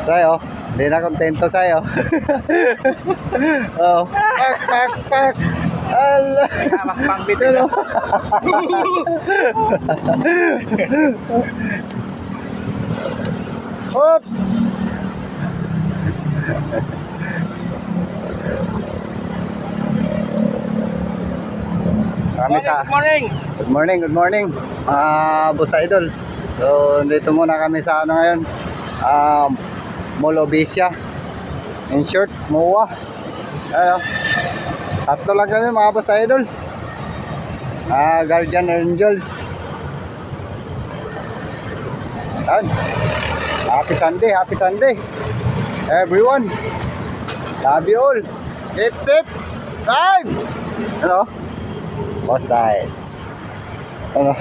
Sa'yo, hindi na kontento sa'yo. Oh, pak, pak, pak. Ala. Pang bitin. Hop. Kami sa Good morning. Good morning, good morning. Boss Idol. So, dito muna kami sa ano ngayon. Mall Obisia. In short, MOA. Ayo. Tatlo lang kami mga Boss Idol. Guardian Angels. Yan. Happy Sunday, happy Sunday. Everyone. Love you all. Keep safe. Time. Ano? Boss guys. Ano?